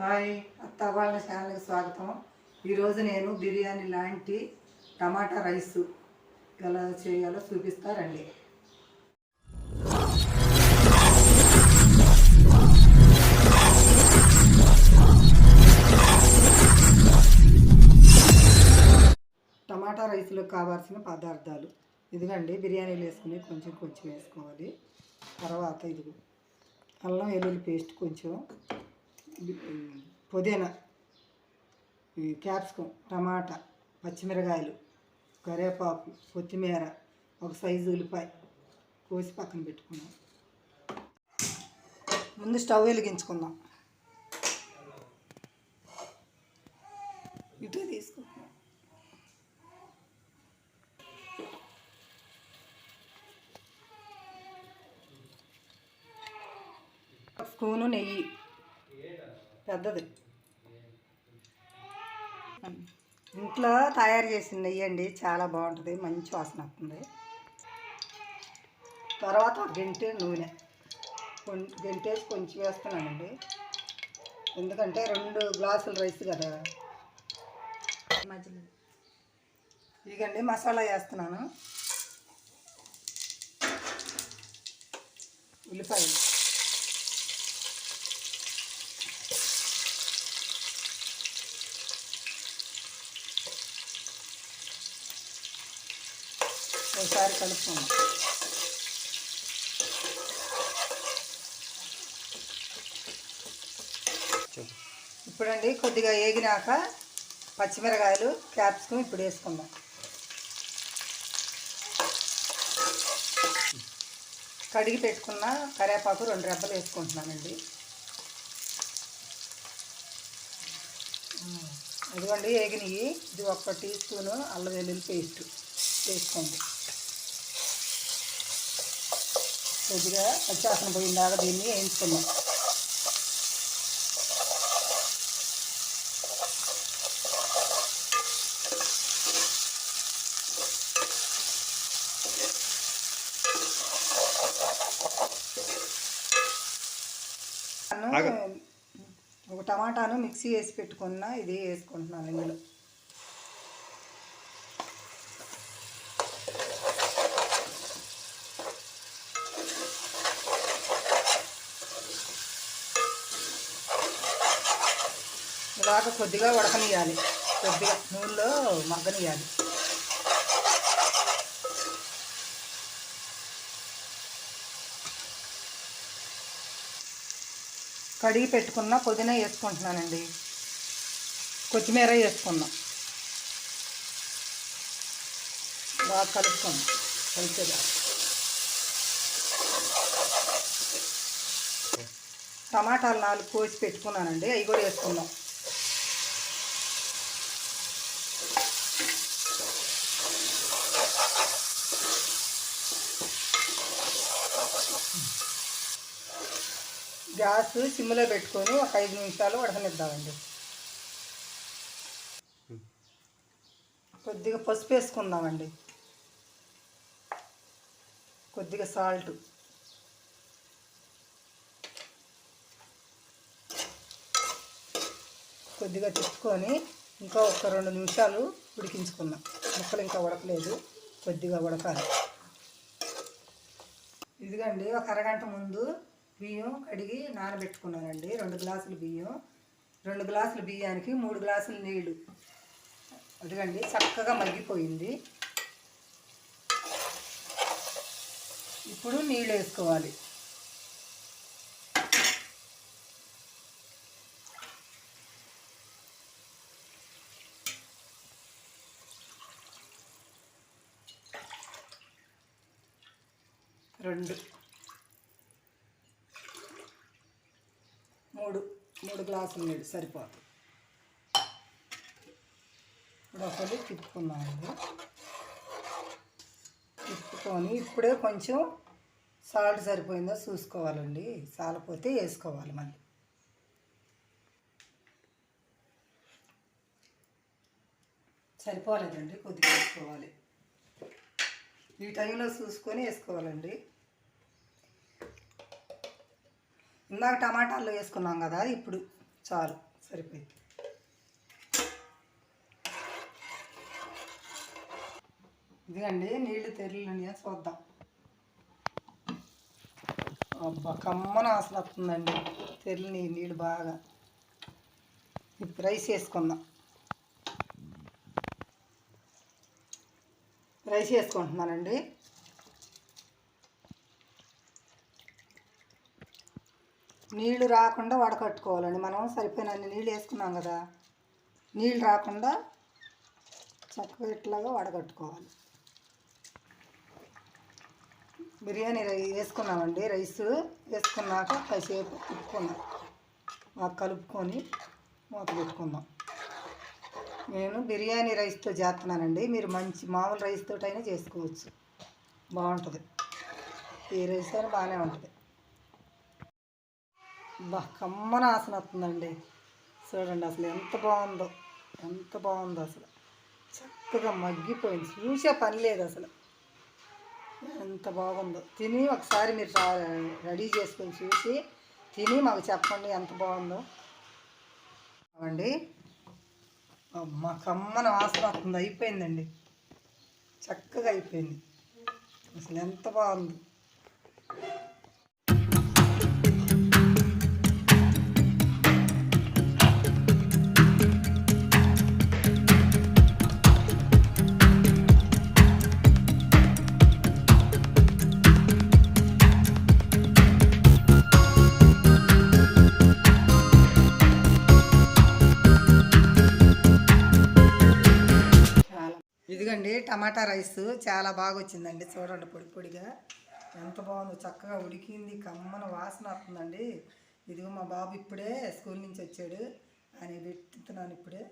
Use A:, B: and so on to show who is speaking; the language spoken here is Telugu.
A: హాయ్ అత్త వాళ్ళ ఛానల్కి స్వాగతం. ఈరోజు నేను బిర్యానీ లాంటి టమాటా రైస్ ఎలా చేయాలో చూపిస్తారండి. టమాటా రైస్లో కావాల్సిన పదార్థాలు ఇదిగండి. బిర్యానీలు వేసుకుని కొంచెం కొంచెం వేసుకోవాలి. తర్వాత ఇది అల్లం వెల్లుల్లి పేస్ట్, కొంచెం పుదీనా, క్యాప్సికం, టమాటా, పచ్చిమిరకాయలు, కరివేపాకు, కొత్తిమీర, ఒక సైజు ఉల్లిపాయ కోసి పక్కన పెట్టుకున్నాం. ముందు స్టవ్ వెలిగించుకుందాం. ఇటు తీసుకుందాం. స్పూను నెయ్యి, పెద్దది, ఇంట్లో తయారు చేసిన నెయ్యి అండి. చాలా బాగుంటుంది, మంచి వాసన వస్తుంది. తర్వాత గంటె నూనె, గంటేసి కొంచెం వేస్తున్నానండి, ఎందుకంటే 2 గ్లాసుల రైస్ కదా. మధ్యలో ఇదిగండి మసాలా వేస్తున్నాను. ఉల్లిపాయలు, ఒకసారి కలుపుకుందాం. ఇప్పుడండి కొద్దిగా వేగినాక పచ్చిమిరకాయలు, క్యాప్సికం ఇప్పుడు వేసుకుందాం. కడిగి పెట్టుకున్న కరివేపాకు 2 రెబ్బలు వేసుకుంటున్నానండి. ఇదిగోండి వేగినవి. ఇది 1 టీ స్పూను అల్లం వెల్లుల్లి పేస్ట్ వేసుకోండి. కొద్దిగా పచ్చివాసన పోయిందాక దీన్ని వేయించుకుందాం. ఒక టమాటాను మిక్సీ వేసి పెట్టుకున్న ఇది వేసుకుంటున్నాను ఇందులో. ఇలాగ కొద్దిగా ఉడకనియాలి, కొద్దిగా నూనెలో మగ్గనియాలి. కడిగి పెట్టుకున్న పుదీనా వేసుకుంటున్నానండి. కొత్తిమీర వేసుకుందాం. బాగా కలుపుకోండి. కలిసేదా టమాటాలు 4 కోసి పెట్టుకున్నానండి, అవి కూడా వేసుకుందాం. గ్యాస్ సిమ్లో పెట్టుకొని ఒక 5 నిమిషాలు ఉడకనిద్దామండి. కొద్దిగా పసుపు వేసుకుందామండి, కొద్దిగా సాల్ట్, కొద్దిగా తిప్పుకొని ఇంకా ఒక 2 నిమిషాలు ఉడికించుకుందాం. ముక్కలు ఇంకా ఉడకలేదు, కొద్దిగా ఉడకాలి. ఇదిగండి ఒక అరగంట ముందు బియ్యం కడిగి నానబెట్టుకున్నానండి. 2 గ్లాసులు బియ్యం, 2 గ్లాసుల బియ్యానికి 3 గ్లాసులు నీళ్ళు. అదిగండి చక్కగా మగ్గిపోయింది. ఇప్పుడు నీళ్ళు వేసుకోవాలి. మూడు గ్లాసులు నీళ్ళు సరిపోతుంది. ఇప్పుడు ఒకటి తిప్పుకున్నామండి. తిప్పుకొని ఇప్పుడే కొంచెం సాల్ట్ సరిపోయిందో చూసుకోవాలండి, సాలపోతే వేసుకోవాలి. మళ్ళీ సరిపోలేదండి, కొద్దిగా వేసుకోవాలి. ఈ టైంలో చూసుకొని వేసుకోవాలండి. ఇందాక టమాటాలు వేసుకున్నాం కదా, ఇప్పుడు చాలు సరిపోయింది. ఇదిగండి నీళ్ళు తెరలున్నాయా చూద్దాం. అబ్బా కమ్మన వాసన వస్తుందండి తెరలిని నీళ్ళు బాగా. ఇప్పుడు రైస్ వేసుకుందాం. రైస్ వేసుకుంటున్నానండి. నీళ్ళు రాకుండా వడకట్టుకోవాలండి. మనం సరిపోయినన్ని నీళ్ళు వేసుకున్నాం కదా, నీళ్ళు రాకుండా చక్కగా ఇట్లాగా వడకట్టుకోవాలి. బిర్యానీ వేసుకున్నామండి. రైస్ వేసుకున్నాక కాసేపు తిప్పుకుందాం, కలుపుకొని మూత పెట్టుకుందాం. నేను బిర్యానీ రైస్తో చేస్తున్నానండి. మీరు మంచి మామూలు రైస్ తోటైనా చేసుకోవచ్చు, బాగుంటుంది. ఏ రైస్ అయినా బాగానే ఉంటుంది. కమ్మన వాసన వస్తుందండి. చూడండి అసలు ఎంత బాగుందో, ఎంత బాగుందో అసలు. చక్కగా మగ్గిపోయింది, చూసే పని లేదు అసలు. ఎంత బాగుందో. తిని ఒకసారి మీరు రెడీ చేసుకొని చూసి తిని మాకు చెప్పండి ఎంత బాగుందో. అవండి మా కమ్మన వాసన వస్తుంది. అయిపోయిందండి, చక్కగా అయిపోయింది. అసలు ఎంత బాగుంది. ఇదిగండి టమాటా రైస్ చాలా బాగా వచ్చిందండి. చూడండి పొడి పొడిగా ఎంత బాగుందో, చక్కగా ఉడికింది, కమ్మన వాసన వస్తుందండి. ఇదిగో మా బాబు ఇప్పుడే స్కూల్ నుంచి వచ్చాడు, ఆయన పెట్టుతున్నాను ఇప్పుడే.